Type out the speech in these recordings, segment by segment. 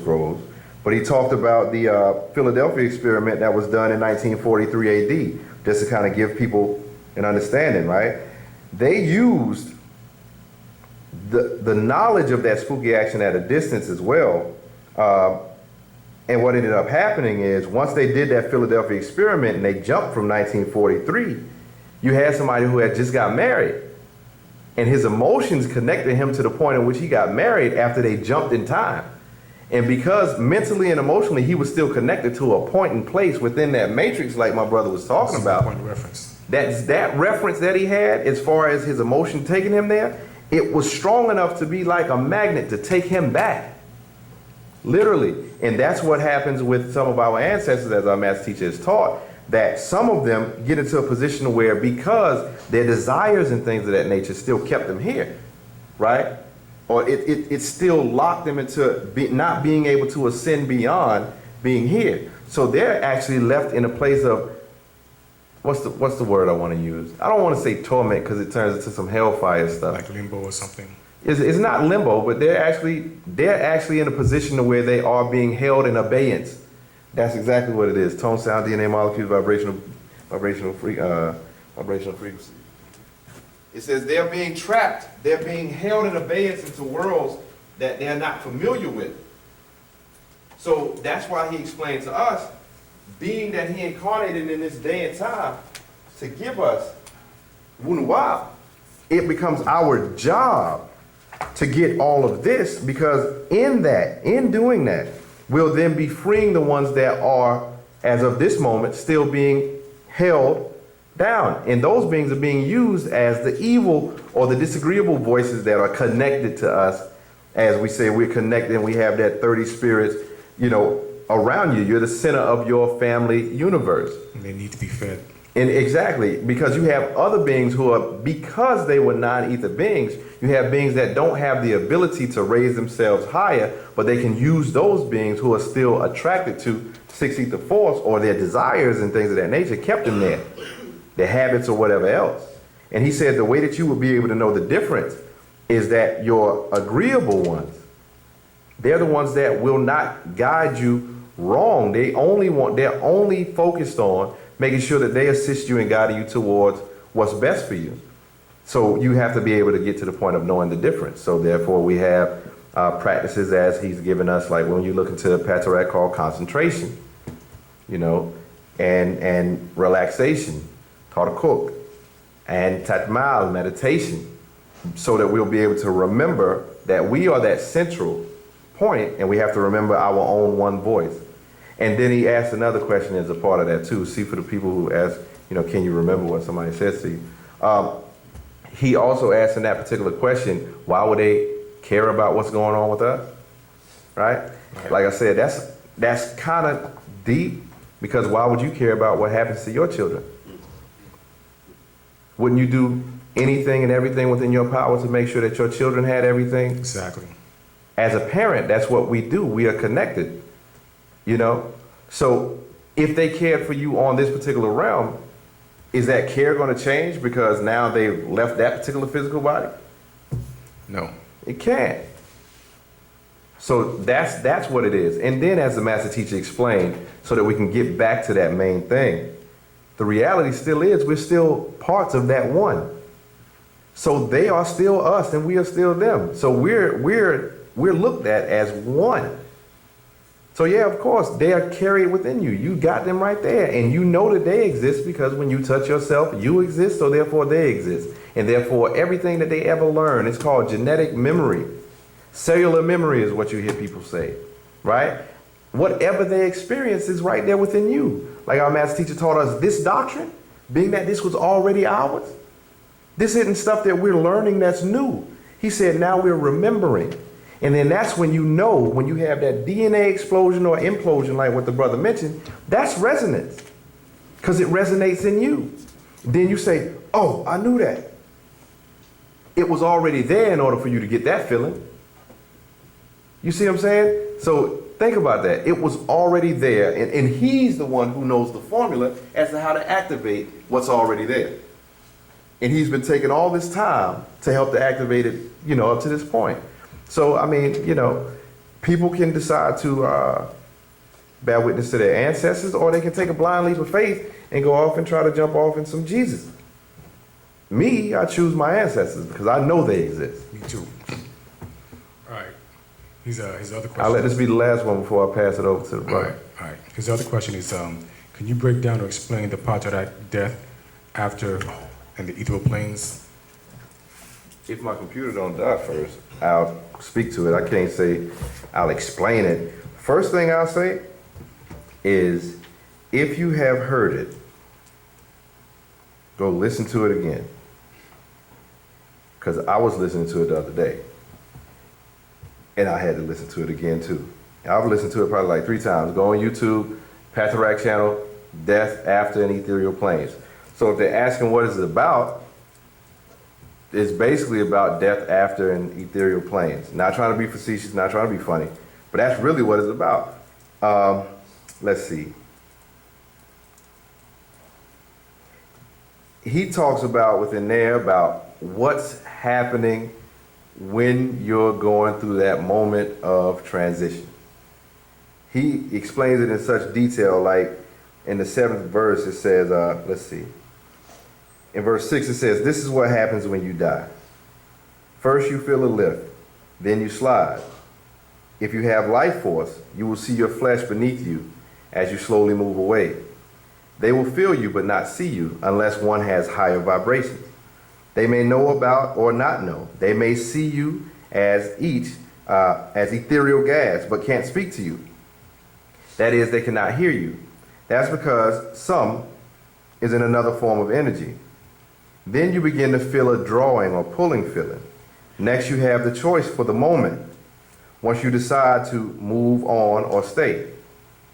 scrolls, but he talked about the Philadelphia experiment that was done in 1943 AD, just to kind of give people an understanding, right? They used the knowledge of that spooky action at a distance as well. And what ended up happening is once they did that Philadelphia experiment and they jumped from 1943, you had somebody who had just got married. And his emotions connected him to the point in which he got married after they jumped in time. And because mentally and emotionally he was still connected to a point and place within that matrix, like my brother was talking about, point of reference. that reference that he had as far as his emotion taking him there, it was strong enough to be like a magnet to take him back. Literally. And that's what happens with some of our ancestors, as our master teacher has taught, that some of them get into a position where because their desires and things of that nature still kept them here, right? Or it still locked them into not being able to ascend beyond being here. So they're actually left in a place of, what's the word I want to use? I don't want to say torment because it turns into some hellfire stuff. Like limbo or something. It's not limbo, but they're actually in a position to where they are being held in abeyance. That's exactly what it is. Tone, sound, DNA molecules, vibrational frequency. It says they're being trapped. They're being held in abeyance into worlds that they're not familiar with. So that's why he explained to us, being that he incarnated in this day and time to give us Wu-nuwaup, it becomes our job to get all of this, because in doing that, we'll then be freeing the ones that are, as of this moment, still being held down. And those beings are being used as the evil or the disagreeable voices that are connected to us. As we say, we're connected and we have that 30 spirits, around you. You're the center of your family universe. And they need to be fed. And exactly, because you have other beings who are, because they were non-ether beings, you have beings that don't have the ability to raise themselves higher, but they can use those beings who are still attracted to six ether force, or their desires and things of that nature kept them there, their habits or whatever else. And he said the way that you will be able to know the difference is that your agreeable ones, they're the ones that will not guide you wrong. They're only focused on making sure that they assist you and guide you towards what's best for you. So you have to be able to get to the point of knowing the difference. So therefore we have practices as he's given us, like when you look into Taraq, called concentration, and relaxation, Tarq, and tatmal, meditation, so that we'll be able to remember that we are that central point, and we have to remember our own one voice. And then he asked another question as a part of that too. See, for the people who ask, can you remember what somebody says to you? He also asked in that particular question, why would they care about what's going on with us? Right? Like I said, that's kind of deep, because why would you care about what happens to your children? Wouldn't you do anything and everything within your power to make sure that your children had everything? Exactly. As a parent, that's what we do. We are connected. So if they cared for you on this particular realm, is that care going to change because now they've left that particular physical body? No. It can't. So that's what it is. And then, as the master teacher explained, so that we can get back to that main thing, the reality still is we're still parts of that one. So they are still us and we are still them. So we're looked at as one. So yeah, of course, they are carried within you. You got them right there. And you know that they exist because when you touch yourself, you exist, so therefore they exist. And therefore, everything that they ever learn is called genetic memory. Cellular memory is what you hear people say, right? Whatever they experience is right there within you. Like our master teacher taught us, this doctrine, being that this was already ours, this isn't stuff that we're learning that's new. He said, now we're remembering. And then that's when when you have that DNA explosion or implosion, like what the brother mentioned, that's resonance, because it resonates in you. Then you say, oh, I knew that. It was already there in order for you to get that feeling. You see what I'm saying? So think about that. It was already there, and he's the one who knows the formula as to how to activate what's already there. And he's been taking all this time to help to activate it, up to this point. So, I mean, people can decide to bear witness to their ancestors, or they can take a blind leap of faith and go off and try to jump off in some Jesus. Me, I choose my ancestors because I know they exist. Me too. All right. His other question. I'll let this be the last one before I pass it over to the All brother. right. All right. His other question is, can you break down or explain the Pt.3 death after and the ethereal planes? If my computer don't die first, I'll speak to it. I can't say I'll explain it. First thing I'll say is, if you have heard it, go listen to it again. Because I was listening to it the other day. And I had to listen to it again too. I've listened to it probably like 3 times. Go on YouTube, Taraq channel, Death After and Ethereal Planes. So if they're asking what is it about, it's basically about death after and ethereal planes. Not trying to be facetious, not trying to be funny, but that's really what it's about. Let's see. He talks about within there about what's happening when you're going through that moment of transition. He explains it in such detail, like in the 7th verse, it says, let's see. In verse 6, it says, this is what happens when you die. First you feel a lift, then you slide. If you have life force, you will see your flesh beneath you as you slowly move away. They will feel you but not see you unless one has higher vibrations. They may know about or not know. They may see you as ethereal gas but can't speak to you. That is, they cannot hear you. That's because some is in another form of energy. Then you begin to feel a drawing or pulling feeling. Next, you have the choice for the moment. Once you decide to move on or stay,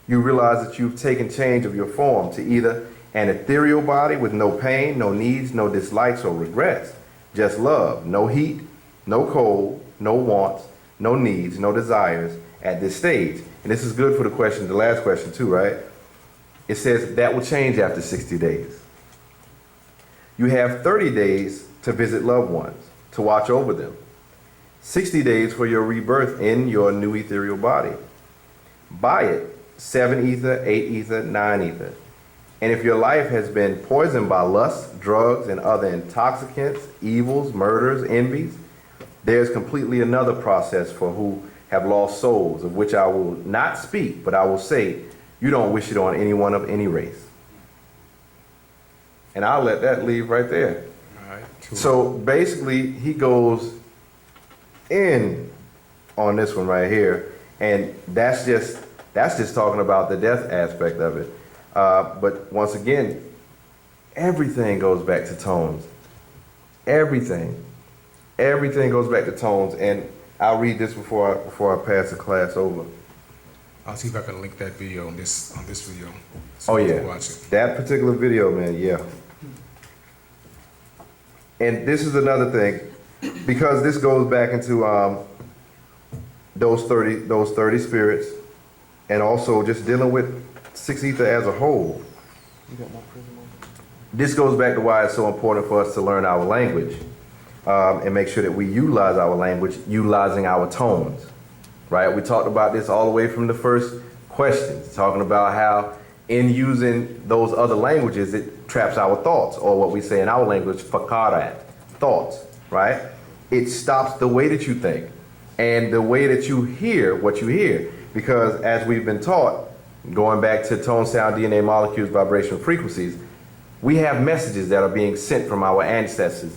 you realize that you've taken change of your form to either an ethereal body with no pain, no needs, no dislikes or regrets, just love, no heat, no cold, no wants, no needs, no desires at this stage. And this is good for the question, the last question too, right? It says that will change after 60 days. You have 30 days to visit loved ones, to watch over them. 60 days for your rebirth in your new ethereal body. Buy it, 7 ether, 8 ether, 9 ether. And if your life has been poisoned by lust, drugs, and other intoxicants, evils, murders, envies, there's completely another process for who have lost souls, of which I will not speak, but I will say, you don't wish it on anyone of any race. And I'll let that leave right there. All right. Cool. So basically, he goes in on this one right here, and that's just talking about the death aspect of it. But once again, everything goes back to tones. Everything goes back to tones. And I'll read this before I pass the class over. I'll see if I can link that video on this video. So Oh you yeah, can watch it. that particular video, man, yeah. And this is another thing, because this goes back into those 30 spirits, and also just dealing with 6 ether as a whole. This goes back to why it's so important for us to learn our language and make sure that we utilize our language, utilizing our tones. Right? We talked about this all the way from the first questions, talking about how in using those other languages, it traps our thoughts, or what we say in our language, fakarat, thoughts, right? It stops the way that you think and the way that you hear what you hear. Because as we've been taught, going back to tone, sound, DNA, molecules, vibrational frequencies, we have messages that are being sent from our ancestors.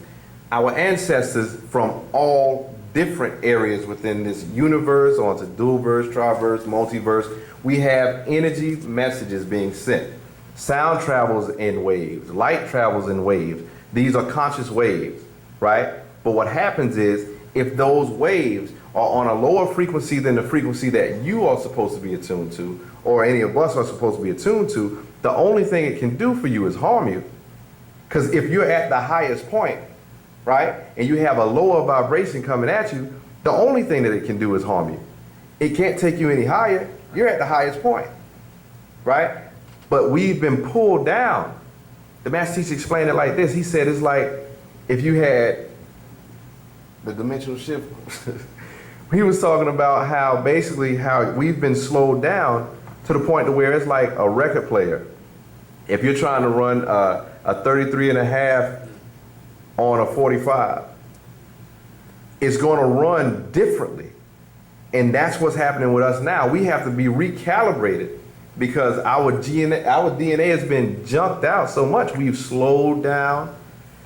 Our ancestors from all different areas within this universe, onto dual verse, triverse, multiverse, we have energy messages being sent. Sound travels in waves, light travels in waves. These are conscious waves, right? But what happens is, if those waves are on a lower frequency than the frequency that you are supposed to be attuned to, or any of us are supposed to be attuned to, the only thing it can do for you is harm you. Because if you're at the highest point, right, and you have a lower vibration coming at you, the only thing that it can do is harm you. It can't take you any higher. You're at the highest point, right? But we've been pulled down. The master teacher explained it like this. He said it's like if you had the dimensional shift. he was talking about how basically how we've been slowed down to the point to where it's like a record player. If you're trying to run a 33 and a half on a 45, it's going to run differently. And that's what's happening with us now. We have to be recalibrated because our DNA has been junked out so much. We've slowed down.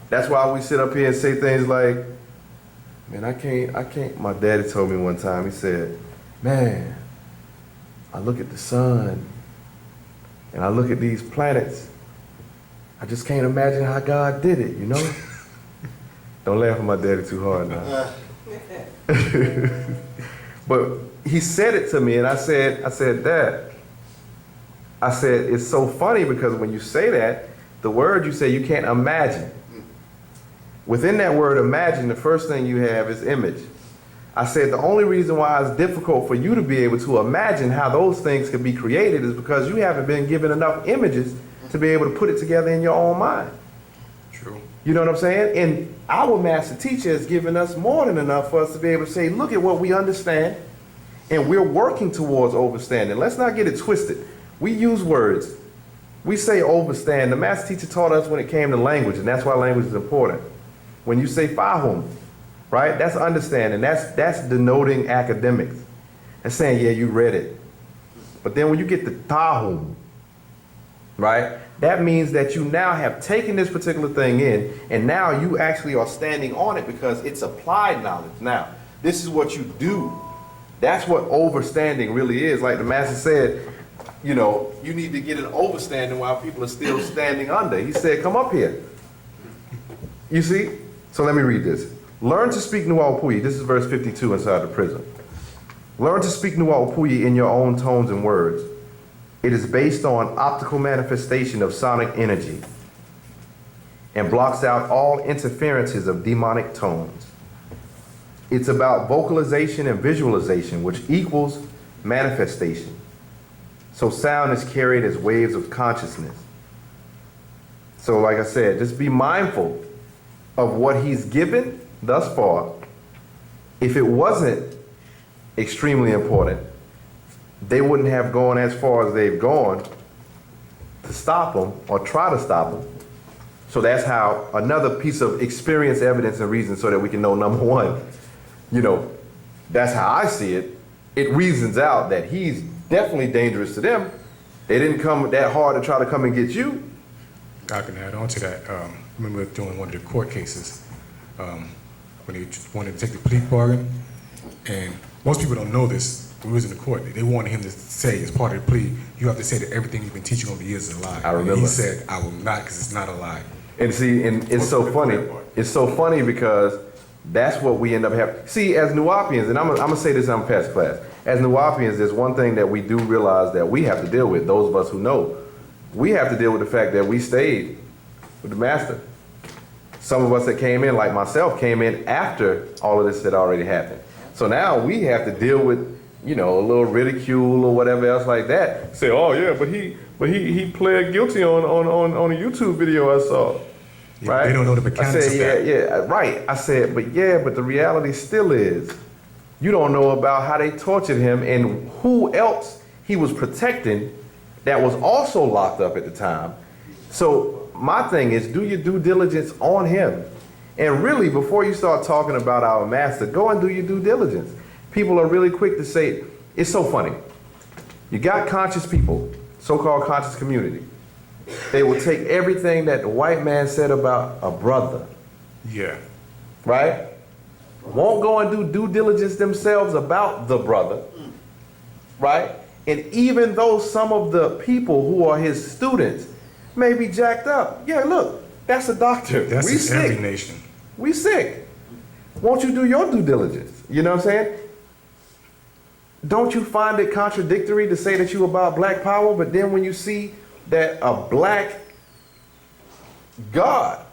That's why we sit up here and say things like, man, I can't. My daddy told me one time, he said, man, I look at the sun and I look at these planets. I just can't imagine how God did it, you know? Don't laugh at my daddy too hard now. But he said it to me and I said, Dad, I said, it's so funny because when you say that, the word you say you can't imagine. Within that word imagine, the first thing you have is image. I said the only reason why it's difficult for you to be able to imagine how those things could be created is because you haven't been given enough images to be able to put it together in your own mind. True. You know what I'm saying? And our master teacher has given us more than enough for us to be able to say, look at what we understand, and we're working towards overstanding. Let's not get it twisted. We use words. We say overstand. The master teacher taught us when it came to language, and that's why language is important. When you say fahum, right? That's understanding. That's denoting academics. That's saying, yeah, you read it. But then when you get the tahum, right? That means that you now have taken this particular thing in, and now you actually are standing on it because it's applied knowledge. Now, this is what you do. That's what overstanding really is. Like the master said, you know, you need to get an overstanding while people are still standing under. He said, come up here. You see? So let me read this. Learn to speak Wu-nuwaupu. This is verse 52 inside the Prism. Learn to speak Wu-nuwaupu in your own tones and words. It is based on optical manifestation of sonic energy and blocks out all interferences of demonic tones. It's about vocalization and visualization, which equals manifestation. So sound is carried as waves of consciousness. So like I said, just be mindful of what he's given thus far. If it wasn't extremely important, they wouldn't have gone as far as they've gone to stop them or try to stop them. So that's how another piece of experience, evidence, and reason so that we can know, number one, you know, that's how I see it. It reasons out that he's definitely dangerous to them. They didn't come that hard to try to come and get you. I can add on to that. I remember doing one of the court cases when they wanted to take the plea bargain, and most people don't know this. When we was in the court, they wanted him to say, as part of the plea, you have to say that everything you've been teaching over the years is a lie. I remember. And he said, I will not, because it's not a lie. And see, and it's so funny. It's so funny because that's what we end up having. See, as Nuwaupians, and I'm gonna say this in past class, as Nuwaupians, there's one thing that we do realize that we have to deal with, those of us who know. We have to deal with the fact that we stayed with the master. Some of us that came in, like myself, came in after all of this had already happened. So now we have to deal with, you know, a little ridicule or whatever else like that. Say, oh yeah, but he pled guilty on a YouTube video I saw. Yeah, right? They don't know the mechanics I said, of that. yeah, right. I said, but the reality still is, you don't know about how they tortured him and who else he was protecting that was also locked up at the time. So my thing is, do your due diligence on him. And really, before you start talking about our master, go and do your due diligence. People are really quick to say, it's so funny. You got conscious people, so-called conscious community. They will take everything that the white man said about a brother, Yeah. right? Won't go and do due diligence themselves about the brother, right? And even though some of the people who are his students may be jacked up, yeah, look, that's a doctor. That's We in sick. every nation. We sick. Won't you do your due diligence? You know what I'm saying? Don't you find it contradictory to say that you about black power, but then when you see that a black God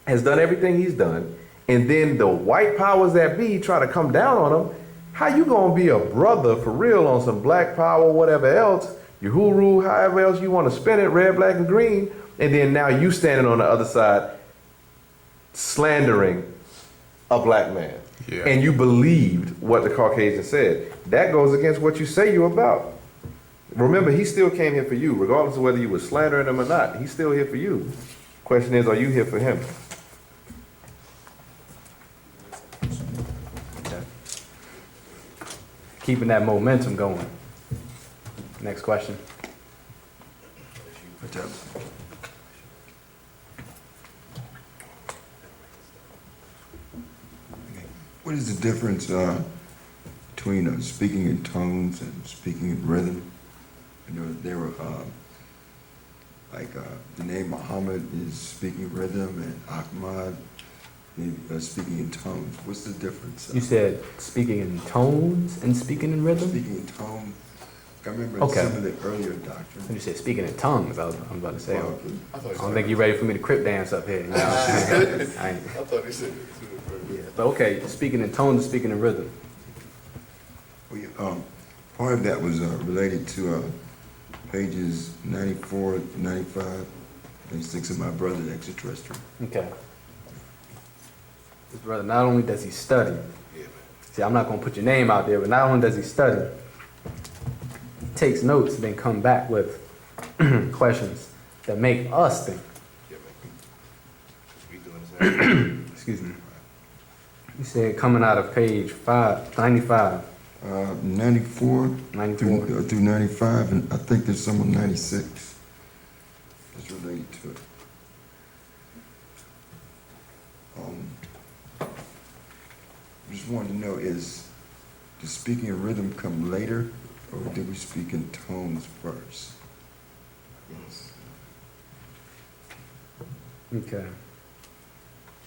has done everything he's done, and then the white powers that be try to come down on him, how you gonna be a brother for real on some black power, whatever else, you hooroo, however else you wanna spin it, red, black, and green, and then now you standing on the other side slandering a black man? Yeah. and you believed what the Caucasian said. That goes against what you say you're about. Remember, he still came here for you, regardless of whether you were slandering him or not. He's still here for you. Question is, are you here for him? Okay. Keeping that momentum going. Next question. What is the difference between speaking in tones and speaking in rhythm? You know, there were the name Muhammad is speaking rhythm and Ahmad is speaking in tones. What's the difference? You said speaking in tones and speaking in rhythm? Speaking in tone. I remember Okay. some of the earlier doctrines. You said speaking in tongues. I'm about to say. Well, I don't think you're ready for me to crip dance up here. You know? I ain't- thought he said it too. yeah. But okay, speaking in tones and speaking in rhythm. Part of that was related to pages 94, 95, 96 of my brother, the extraterrestrial. Okay. This brother, not only does he study, see, I'm not going to put your name out there, but not only does he study, he takes notes and then come back with questions that make us think. Excuse me. You said coming out of page 95. 94 94. through 95, and I think there's some on 96 that's related to it. Just wanted to know, does speaking in rhythm come later, or did we speak in tones first? Yes. Okay.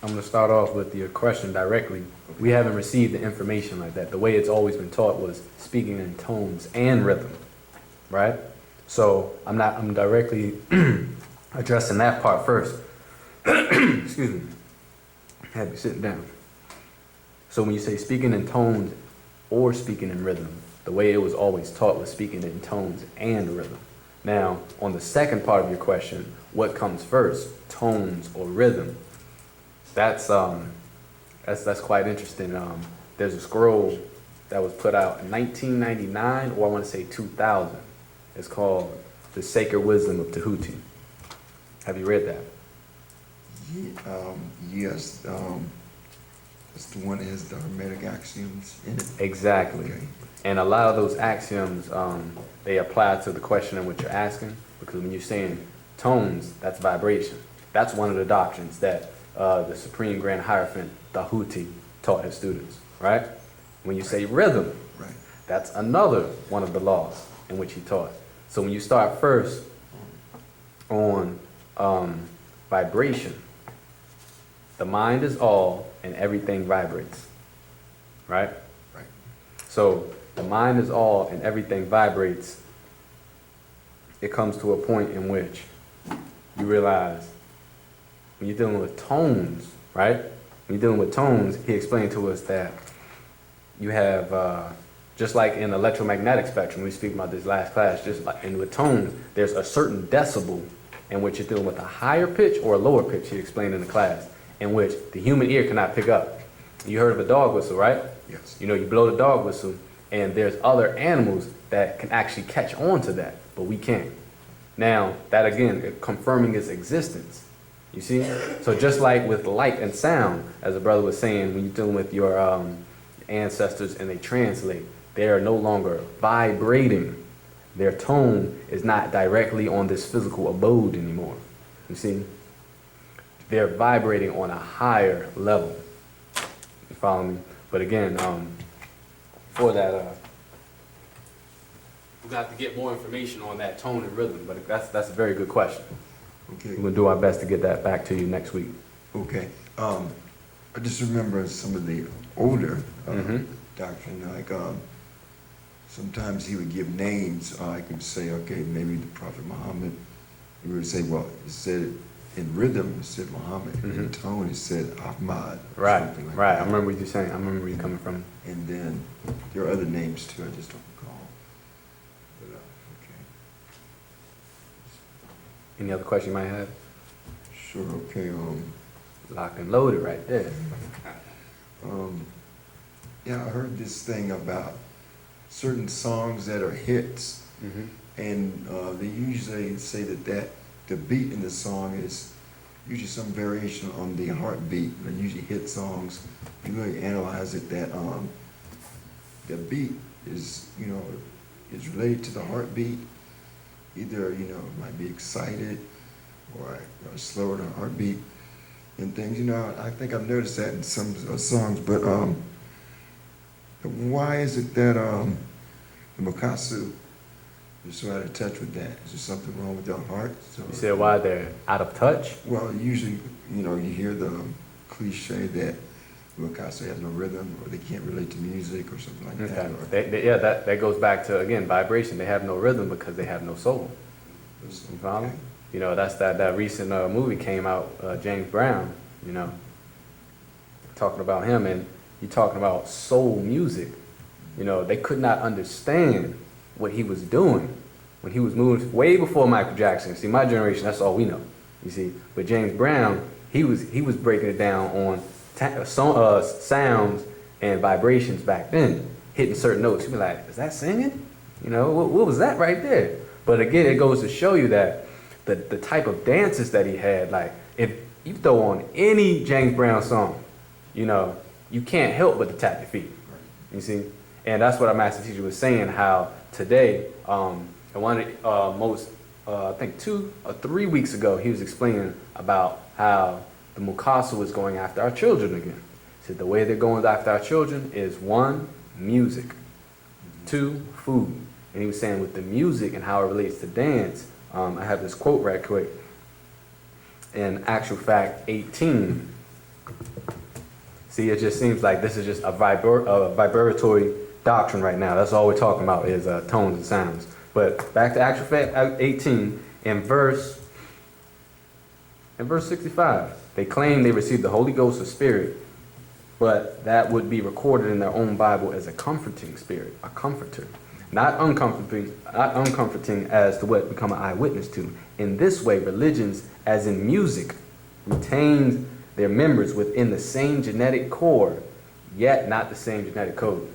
I'm going to start off with your question directly. We haven't received the information like that. The way it's always been taught was speaking in tones and rhythm, right? So I'm directly addressing that part first. Excuse me. Have you sit down. So when you say speaking in tones or speaking in rhythm, the way it was always taught was speaking in tones and rhythm. Now, on the second part of your question, what comes first, tones or rhythm? That's quite interesting. There's a scroll that was put out in 1999, or I want to say 2000. It's called The Sacred Wisdom of Tahuti. Have you read that? Yes. It's the one that has the Hermetic axioms in it. Exactly. Okay. And a lot of those axioms, they apply to the question in which you're asking, because when you're saying tones, that's vibration. That's one of the doctrines that the Supreme Grand Hierophant Tahuti taught his students, right? When you say rhythm, Right. that's another one of the laws in which he taught. So when you start first on vibration, the mind is all and everything vibrates, right? Right. So the mind is all and everything vibrates. It comes to a point in which you realize when you're dealing with tones, right? When you're dealing with tones, he explained to us that you have, just like in electromagnetic spectrum, we speak about this last class, just like in with tones, there's a certain decibel in which you're dealing with a higher pitch or a lower pitch, he explained in the class, in which the human ear cannot pick up. You heard of a dog whistle, right? Yes. You know, you blow the dog whistle, and there's other animals that can actually catch on to that, but we can't. Now, that again, confirming its existence. You see? So just like with light and sound, as a brother was saying, when you're dealing with your ancestors and they translate, they are no longer vibrating. Their tone is not directly on this physical abode anymore. You see? They're vibrating on a higher level. You follow me? But again, for that, we're gonna have to get more information on that tone and rhythm. But that's a very good question. Okay. We're gonna do our best to get that back to you next week. Okay. I just remember some of the older Mhm. doctrine, like sometimes he would give names. I could say, okay, maybe the Prophet Muhammad. He would say, well, it said in rhythm, it said Muhammad. In tone, it said Ahmad. or Right, something like right. that. I remember what you're saying. I remember where you're coming from. And then there are other names too. I just don't recall. But, okay. Any other question you might have? Sure. Okay. Locked and loaded right there. Yeah, I heard this thing about certain songs that are hits, and they usually say that the beat in the song is usually some variation on the heartbeat. But usually hit songs, you really analyze it, that the beat is, is related to the heartbeat. Either, it might be excited or slower than heartbeat and things. I think I've noticed that in some songs, but why is it that the Mukasu is so out of touch with that? Is there something wrong with their heart? So, You said why they're out of touch? well, usually, you hear the cliche that Mukasu has no rhythm, or they can't relate to music, or something like that. Okay. Yeah, that goes back to, again, vibration. They have no rhythm because they have no soul. You follow? Okay. That's that recent movie came out, James Brown, talking about him, and you talking about soul music. They could not understand what he was doing when he was moving way before Michael Jackson. See, my generation, that's all we know, you see. But James Brown, he was breaking it down on sounds and vibrations back then, hitting certain notes. You'd be like, is that singing? What was that right there? But again, it goes to show you that the type of dances that he had, like if you throw on any James Brown song, you can't help but to tap your feet, you see? And that's what our master teacher was saying, how today, one most, I think 2 or 3 weeks ago, he was explaining about how the Mukasu is going after our children again. He said the way they're going after our children is 1, music, 2, food. And he was saying with the music and how it relates to dance, I have this quote right quick. In actual fact, 18. See, it just seems like this is just a vibratory doctrine right now. That's all we're talking about is tones and sounds. But back to actual fact 18, in verse 65, they claim they received the Holy Ghost or Spirit, but that would be recorded in their own Bible as a comforting spirit, a comforter. Not uncomforting as to what become an eyewitness to. In this way, religions, as in music, retains their members within the same genetic core, yet not the same genetic code.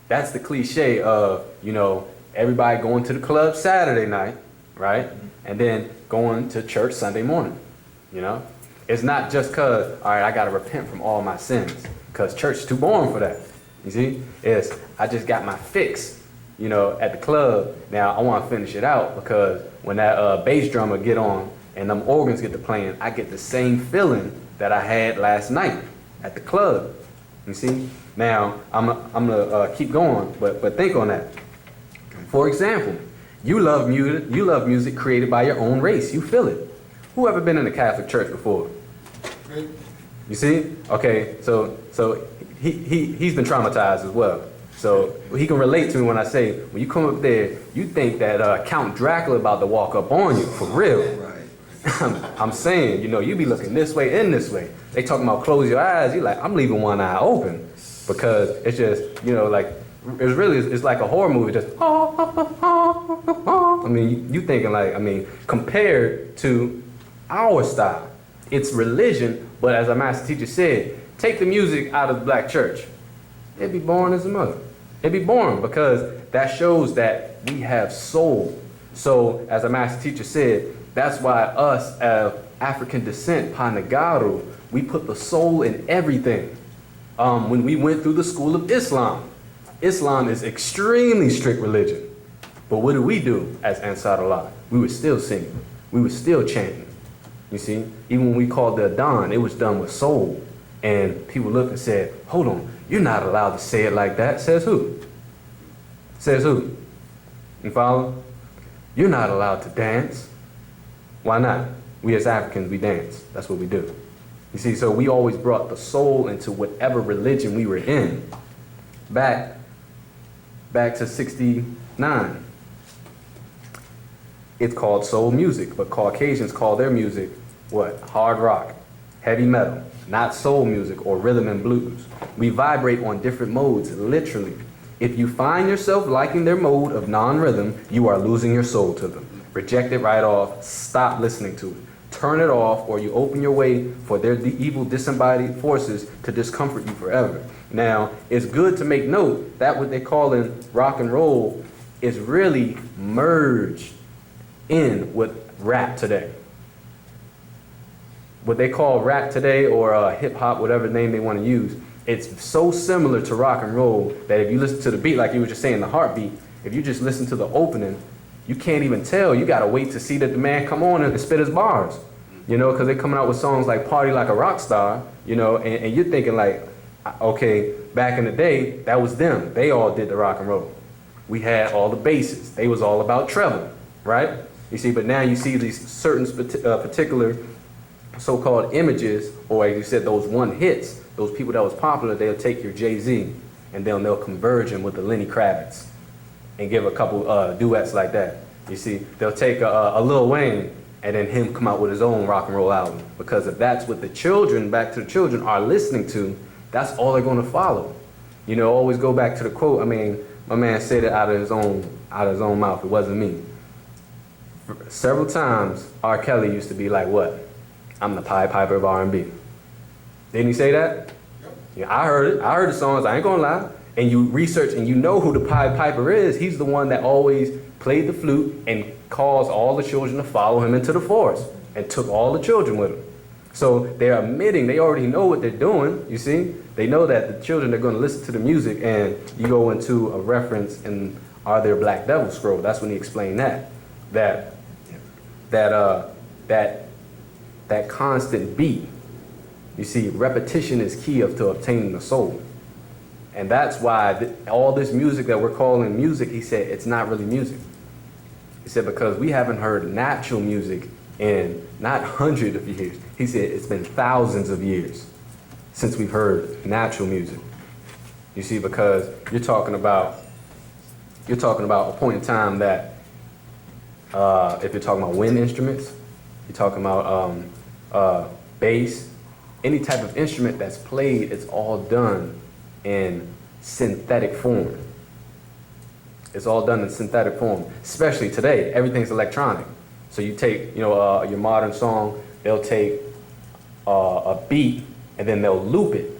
That's the cliche of, everybody going to the club Saturday night, right? And then going to church Sunday morning, It's not just because, all right, I got to repent from all my sins, because church is too boring for that, you see? It's, I just got my fix, at the club. Now I want to finish it out, because when that bass drummer get on and them organs get to playing, I get the same feeling that I had last night at the club. You see? Now I'm gonna keep going, but think on that. For example, you love music created by your own race. You feel it. Who ever been in a Catholic church before? You see? Okay, so he's been traumatized as well. So he can relate to me when I say, when you come up there, you think that Count Dracula about to walk up on you, for real. Right. I'm saying, you be looking this way and this way. They talking about close your eyes. You like, I'm leaving one eye open, because it's just, it's like a horror movie. Just, I mean, you thinking like, compared to our style, it's religion. But as our master teacher said, take the music out of the black church. It'd be boring as a mother. It'd be boring, because that shows that we have soul. So as our master teacher said, that's why us of African descent, Panagaru, we put the soul in everything. When we went through the school of Islam, Islam is extremely strict religion. But what do as Ansar Allah? We were still singing. We were still chanting. You see? Even when we called the Adhan, it was done with soul. And people looked and said, hold on, you're not allowed to say it like that. Says who? Says who? You follow? You're not allowed to dance. Why not? We as Africans, we dance. That's what we do. You see, so we always brought the soul into whatever religion we were in. Back to 69. It's called soul music, but Caucasians call their music what? Hard rock, heavy metal, not soul music or rhythm and blues. We vibrate on different modes, literally. If you find yourself liking their mode of non-rhythm, you are losing your soul to them. Reject it right off. Stop listening to it. turn it off, or you open your way for their evil disembodied forces to discomfort you forever. Now, it's good to make note that what they call in rock and roll is really merged in with rap today. What they call rap today, or hip hop, whatever name they want to use, it's so similar to rock and roll that if you listen to the beat, like you were just saying, the heartbeat, if you just listen to the opening, you can't even tell. You gotta wait to see that the man come on and spit his bars, you know, because they're coming out with songs like Party Like a Rock Star, you know, and you're thinking like, okay, back in the day, that was them. They all did the rock and roll. We had all the basses. They was all about treble, right? You see, but now you see these certain particular so-called images, or as you said, those one hits, those people that was popular, they'll take your Jay-Z and then they'll converge him with the Lenny Kravitz and give a couple duets like that. You see, they'll take a Lil Wayne and then him come out with his own rock and roll album, because if that's what the children, back to the children, are listening to, that's all they're going to follow. You know, always go back to the quote. I mean, my man said it out of his own mouth. It wasn't me. Several times, R. Kelly used to be like, what? I'm the Pied Piper of R&B. Didn't he say that? Yep. Yeah, I heard it. I heard the songs. I ain't gonna lie. And you research and you know who the Pied Piper is. He's the one that always played the flute and caused all the children to follow him into the forest and took all the children with him. So they're admitting, they already know what they're doing, you see? They know that the children are going to listen to the music, and you go into a reference in Are There Black Devil Scroll. That's when he explained that constant beat. You see, repetition is key to obtaining the soul. And that's why all this music that we're calling music, he said, it's not really music. He said, because we haven't heard natural music in not hundreds of years. He said it's been thousands of years since we've heard natural music. You see, because you're talking about a point in time that if you're talking about wind instruments, you're talking about bass, any type of instrument that's played, it's all done in synthetic form. It's all done in synthetic form, especially today. Everything's electronic. So you take, your modern song, they'll take a beat and then they'll loop it,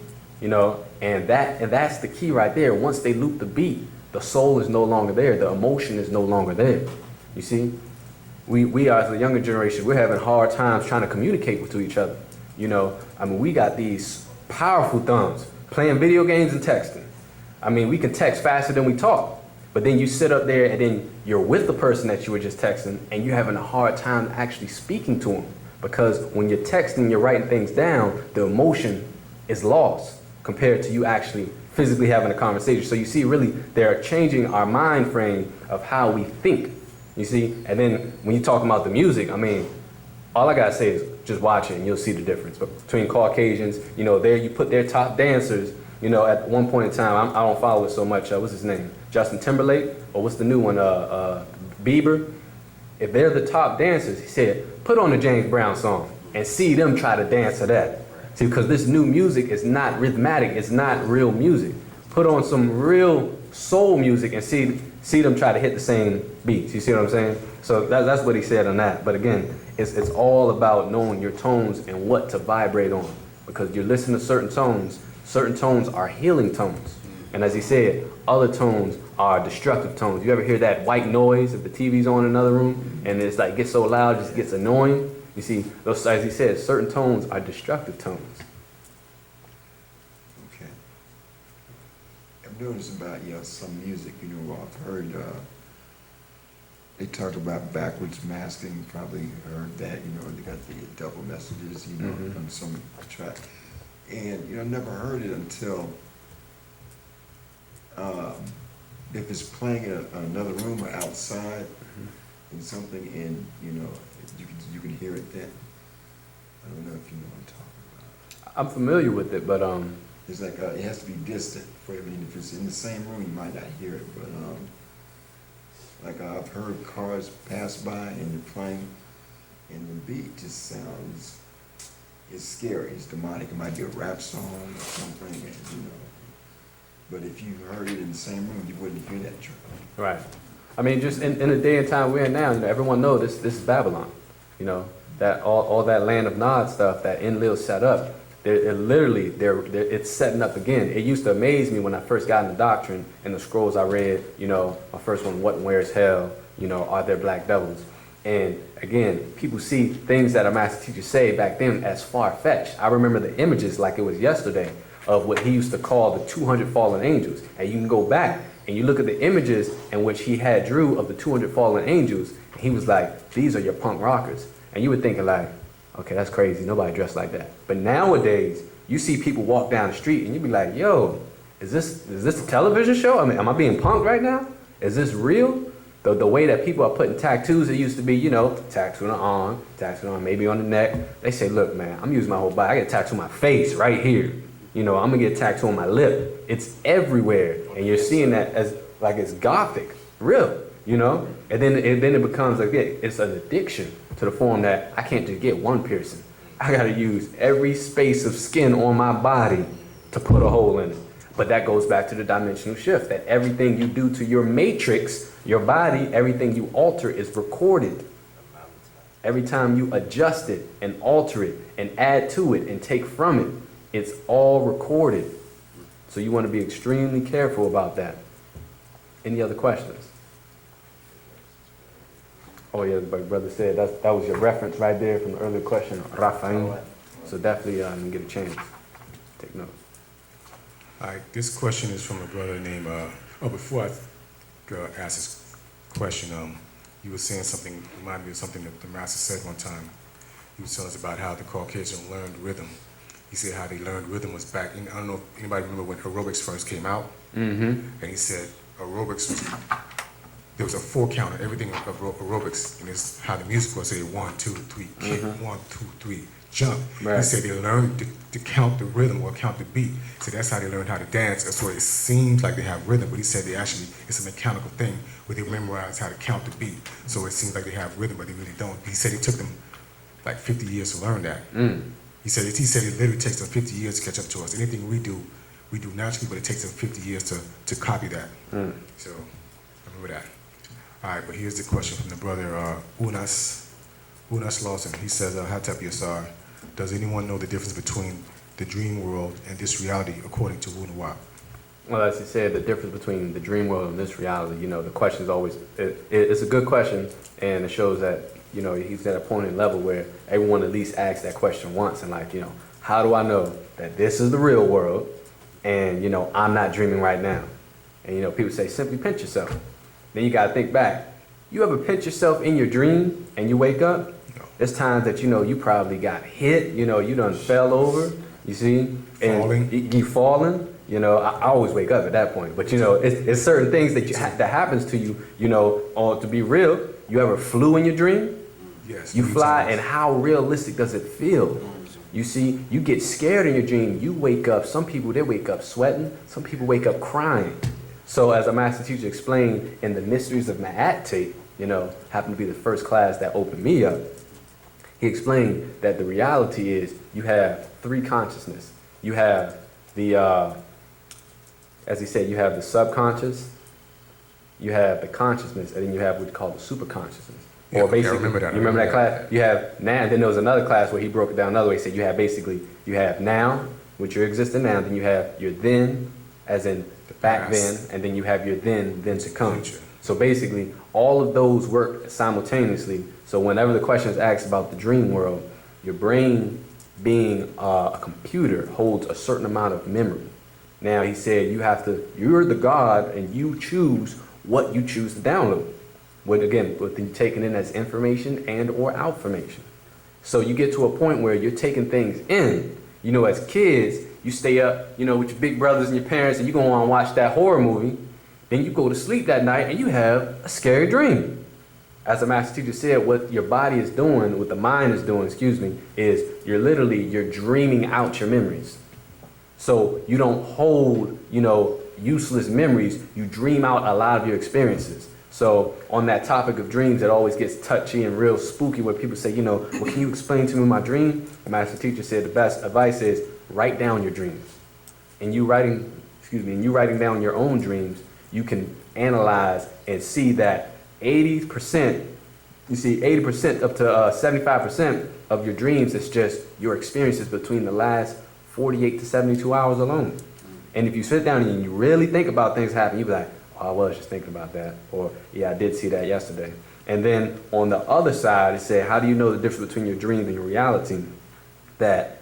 and that's the key right there. Once they loop the beat, the soul is no longer there. The emotion is no longer there. You see, we are, as the younger generation, we're having hard times trying to communicate with each other. We got these powerful thumbs playing video games and texting. We can text faster than we talk. But then you sit up there and then you're with the person that you were just texting and you're having a hard time actually speaking to them, because when you're texting, you're writing things down, the emotion is lost compared to you actually physically having a conversation. So you see, really, they're changing our mind frame of how we think, you see? And then when you talk about the music, all I gotta say is just watch it and you'll see the difference. But between Caucasians, there you put their top dancers, at one point in time, I don't follow it so much. What's his name? Justin Timberlake? Or what's the new one? Bieber? If they're the top dancers, he said, put on a James Brown song and see them try to dance to that. See, because this new music is not rhythmic, it's not real music. Put on some real soul music and see them try to hit the same beats. You see what I'm saying? So that's what he said on that. But again, it's all about knowing your tones and what to vibrate on. Because you're listening to certain tones are healing tones. And as he said, other tones are destructive tones. You ever hear that white noise if the TV's on in another room and it's like gets so loud, it just gets annoying? You see, those, as he said, certain tones are destructive tones. Okay. I've noticed about some music, I've heard they talk about backwards masking, probably heard that, they got the double messages, on some track. And I never heard it until if it's playing in another room or outside in something, and you can hear it then. I don't know if you know what I'm talking about. I'm familiar with it, but it's like it has to be distant. If it's in the same room, you might not hear it. But like I've heard cars pass by and you're playing, and the beat just sounds. It's scary. It's demonic. It might be a rap song or something, and, But if you heard it in the same room, you wouldn't hear that track. Right. Just in the day and time we're in now, everyone knows this is Babylon. that all that land of Nod stuff that Enlil set up, it's setting up again. It used to amaze me when I first got into doctrine and the scrolls I read, my first one, What and Where is Hell, Are There Black Devils? And again, people see things that a master teacher say back then as far-fetched. I remember the images like it was yesterday of what he used to call the 200 fallen angels. And you can go back and you look at the images in which he had drew of the 200 fallen angels, and he was like, these are your punk rockers. And you were thinking like, okay, that's crazy. Nobody dressed like that. But nowadays, you see people walk down the street and you be like, yo, is this a television show? I mean, am I being punked right now? Is this real? The way that people are putting tattoos, it used to be, tattoo on the arm, tattoo on maybe on the neck. They say, look, man, I'm using my whole body. I get a tattoo on my face right here. I'm gonna get a tattoo on my lip. It's everywhere. And you're seeing that as like it's gothic, real, And then it becomes like it's an addiction to the form that I can't just get one piercing. I gotta use every space of skin on my body to put a hole in it. But that goes back to the dimensional shift, that everything you do to your matrix, your body, everything you alter is recorded. Every time you adjust it and alter it and add to it and take from it, it's all recorded. So you want to be extremely careful about that. Any other questions? Oh yeah, my brother said that was your reference right there from the earlier question, Raphael. So definitely get a chance. Take notes. All right, this question is from a brother named, before I ask this question, you were saying something, reminded me of something that the master said one time. He was telling us about how the Caucasian learned rhythm. He said how they learned rhythm was back, I don't know if anybody remember when aerobics first came out. Mm-hmm. And he said aerobics was, there was a 4-counter, everything of aerobics, and it's how the music was, say 1, 2, 3, kick, 1, 2, 3, jump. Right. He said they learned to count the rhythm or count the beat. So that's how they learned how to dance. So it seems like they have rhythm, but he said it's a mechanical thing where they memorize how to count the beat. So it seems like they have rhythm, but they really don't. He said it took them like 50 years to learn that. He said it literally takes them 50 years to catch up to us. Anything we do naturally, but it takes them 50 years to copy that. So remember that. All right, but here's the question from the brother Unas Lawson. He says, Hatep Yasar, does anyone know the difference between the dream world and this reality according to Wu-nuwaup? Well, as he said, the difference between the dream world and this reality, the question is always, it's a good question, and it shows that, he's at a point in level where everyone at least asks that question once, and like, how do I know that this is the real world, and, I'm not dreaming right now? And, people say, simply pinch yourself. Then you gotta think back. You ever pinch yourself in your dream and you wake up? No. There's times that you probably got hit, you done fell over, you see? And Falling. You falling, I always wake up at that point. But it's certain things that that happens to you, to be real. You ever flew in your dream? Yes. You many fly, times. and how realistic does it feel? You see, you get scared in your dream, you wake up, some people, they wake up sweating, some people wake up crying. So as a master teacher explained in the Mysteries of Ma'at tape, happened to be the first class that opened me up, he explained that the reality is you have 3 consciousness. You have the, as he said, you have the subconscious, you have the consciousness, and then you have what you call the super consciousness. Yeah, Or okay, I basically, remember that. you remember that class? You have now, and then there was another class where he broke it down another way. He said you have now, which you're existing now, then you have your then, as in back then, and then you have your then to come. Future. So basically, all of those work simultaneously. So whenever the question is asked about the dream world, your brain being a computer holds a certain amount of memory. Now he said you're the God and you choose what you choose to download. With you taking in as information and or outformation. So you get to a point where you're taking things in. As kids, you stay up, with your big brothers and your parents, and you go on and watch that horror movie. Then you go to sleep that night and you have a scary dream. As the master teacher said, what your body is doing, what the mind is doing, is you're dreaming out your memories. So you don't hold, useless memories. You dream out a lot of your experiences. So on that topic of dreams, it always gets touchy and real spooky where people say, well, can you explain to me my dream? The master teacher said the best advice is write down your dreams. And you writing down your own dreams, you can analyze and see that 80% You see, 80% up to 75% of your dreams is just your experiences between the last 48 to 72 hours alone. And if you sit down and you really think about things happening, you be like, oh, I was just thinking about that. Or, yeah, I did see that yesterday. And then on the other side, it said, how do you know the difference between your dreams and your reality? That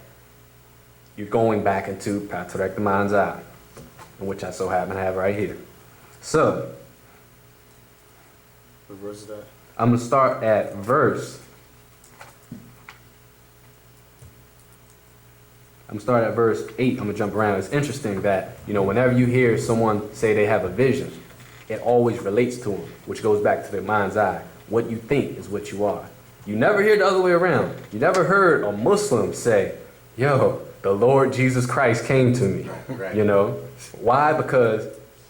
you're going back into Pt.3, the mind's eye, which I so happen to have right here. So, What verse is that? I'm going to start at verse 8. I'm going to jump around. It's interesting that, whenever you hear someone say they have a vision, it always relates to them, which goes back to their mind's eye. What you think is what you are. You never hear the other way around. You never heard a Muslim say, yo, the Lord Jesus Christ came to me. Right. Why? Because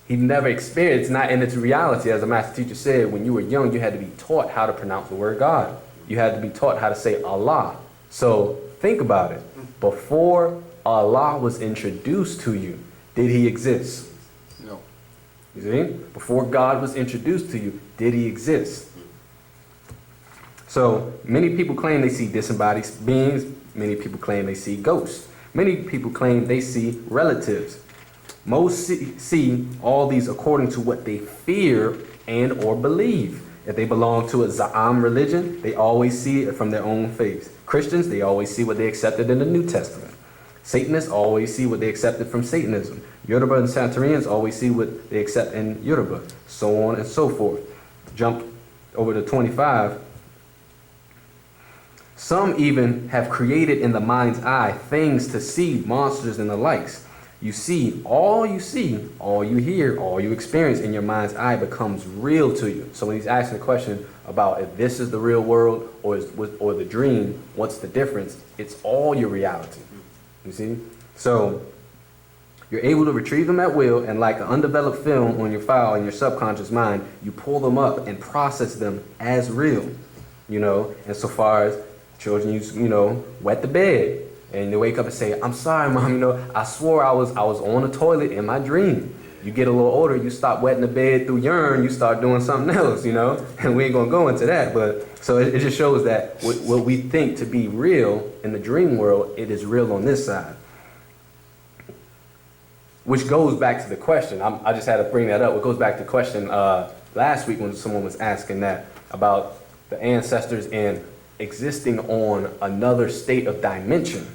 he never experienced, not in its reality. As a master teacher said, when you were young, you had to be taught how to pronounce the word God. You had to be taught how to say Allah. So think about it. Before Allah was introduced to you, did he exist? No. You see? Before God was introduced to you, did he exist? So many people claim they see disembodied beings. Many people claim they see ghosts. Many people claim they see relatives. Most see all these according to what they fear and or believe. If they belong to a Za'am religion, they always see it from their own faith. Christians, they always see what they accepted in the New Testament. Satanists always see what they accepted from Satanism. Yoruba and Santereans always see what they accept in Yoruba, so on and so forth. Jump over to 25. Some even have created in the mind's eye things to see, monsters and the likes. You see, all you hear, all you experience in your mind's eye becomes real to you. So when he's asking the question about if this is the real world or the dream, what's the difference? It's all your reality. You see? So you're able to retrieve them at will, and like an undeveloped film on your file in your subconscious mind, you pull them up and process them as real. And so far as children, wet the bed. And they wake up and say, I'm sorry, Mom, I swore I was on the toilet in my dream. You get a little older, you stop wetting the bed through urine, you start doing something else, and we ain't gonna go into that. But so it just shows that what we think to be real in the dream world, it is real on this side. Which goes back to the question, I just had to bring that up. It goes back to the question last week when someone was asking that about the ancestors and existing on another state of dimension.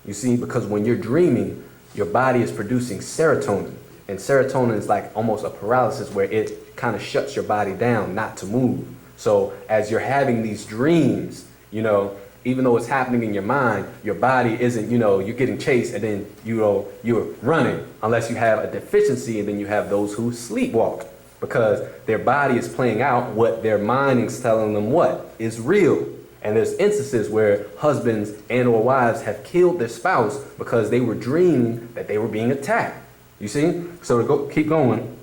You see, because when you're dreaming, your body is producing serotonin. And serotonin is like almost a paralysis where it kind of shuts your body down not to move. So as you're having these dreams, even though it's happening in your mind, your body isn't, you're getting chased and then, you're running unless you have a deficiency, and then you have those who sleepwalk because their body is playing out what their mind is telling them what is real. And there's instances where husbands and or wives have killed their spouse because they were dreaming that they were being attacked. You see? So to keep going,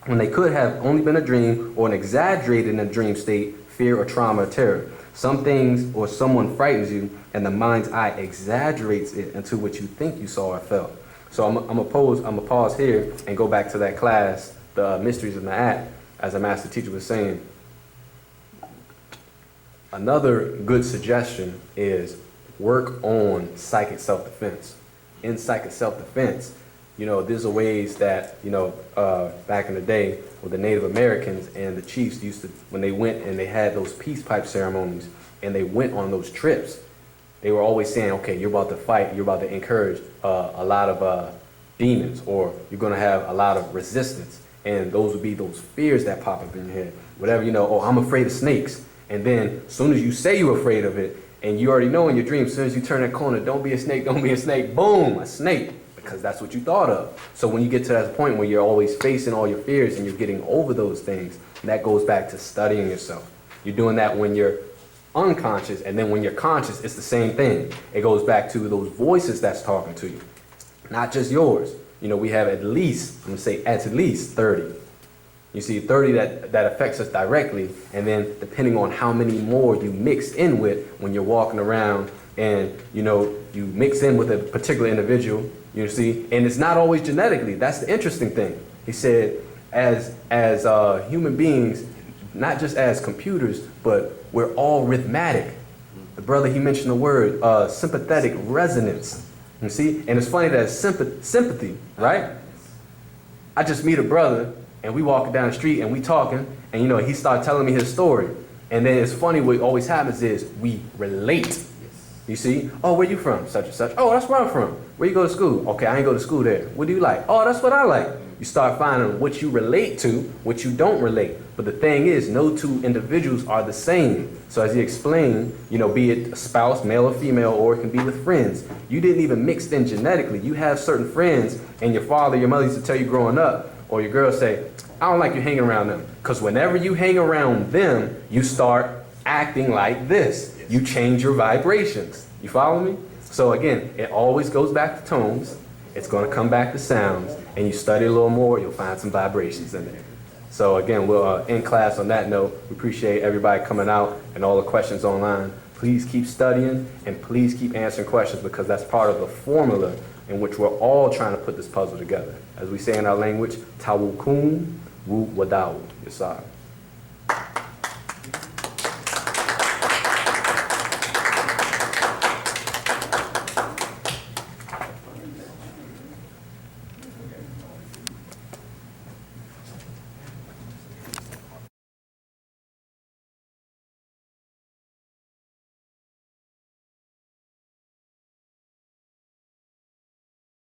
when they could have only been a dream or an exaggerated in a dream state, fear or trauma or terror. Some things or someone frightens you and the mind's eye exaggerates it into what you think you saw or felt. So I'm gonna pause here and go back to that class, the mysteries of the act, as a master teacher was saying. Another good suggestion is work on psychic self-defense. In psychic self-defense, there's a ways that, back in the day with the Native Americans and the chiefs used to, when they went and they had those peace pipe ceremonies and they went on those trips, they were always saying, okay, you're about to fight, you're about to encourage a lot of demons, or you're going to have a lot of resistance. And those would be those fears that pop up in your head. Whatever, oh, I'm afraid of snakes. And then as soon as you say you're afraid of it, and you already know in your dream, as soon as you turn that corner, don't be a snake, boom, a snake, because that's what you thought of. So when you get to that point where you're always facing all your fears and you're getting over those things, that goes back to studying yourself. You're doing that when you're unconscious, and then when you're conscious, it's the same thing. It goes back to those voices that's talking to you, not just yours. We have at least 30. You see, 30 that affects us directly, and then depending on how many more you mix in with when you're walking around and, you mix in with a particular individual, you see, and it's not always genetically. That's the interesting thing. He said, as human beings, not just as computers, but we're all rhythmatic. The brother, he mentioned the word sympathetic resonance. You see? And it's funny that it's sympathy, right? I just meet a brother and we walking down the street and we talking and you know, he started telling me his story. And then it's funny, what always happens is we relate. You see? Oh, where you from? Such and such. Oh, that's where I'm from. Where you go to school? Okay, I ain't go to school there. What do you like? Oh, that's what I like. You start finding what you relate to, what you don't relate. But the thing is, no two individuals are the same. So as he explained, you know, be it a spouse, male or female, or it can be with friends. You didn't even mix in genetically. You have certain friends, and your father, your mother used to tell you growing up, or your girl say, I don't like you hanging around them. Because whenever you hang around them, you start acting like this. You change your vibrations. You follow me? So again, it always goes back to tones. It's going to come back to sounds. And you study a little more, you'll find some vibrations in there. So again, we'll end class on that note. We appreciate everybody coming out and all the questions online. Please keep studying and please keep answering questions because that's part of the formula in which we're all trying to put this puzzle together. As we say in our language, Tawukum Wu-nuwaup. Yes, sir.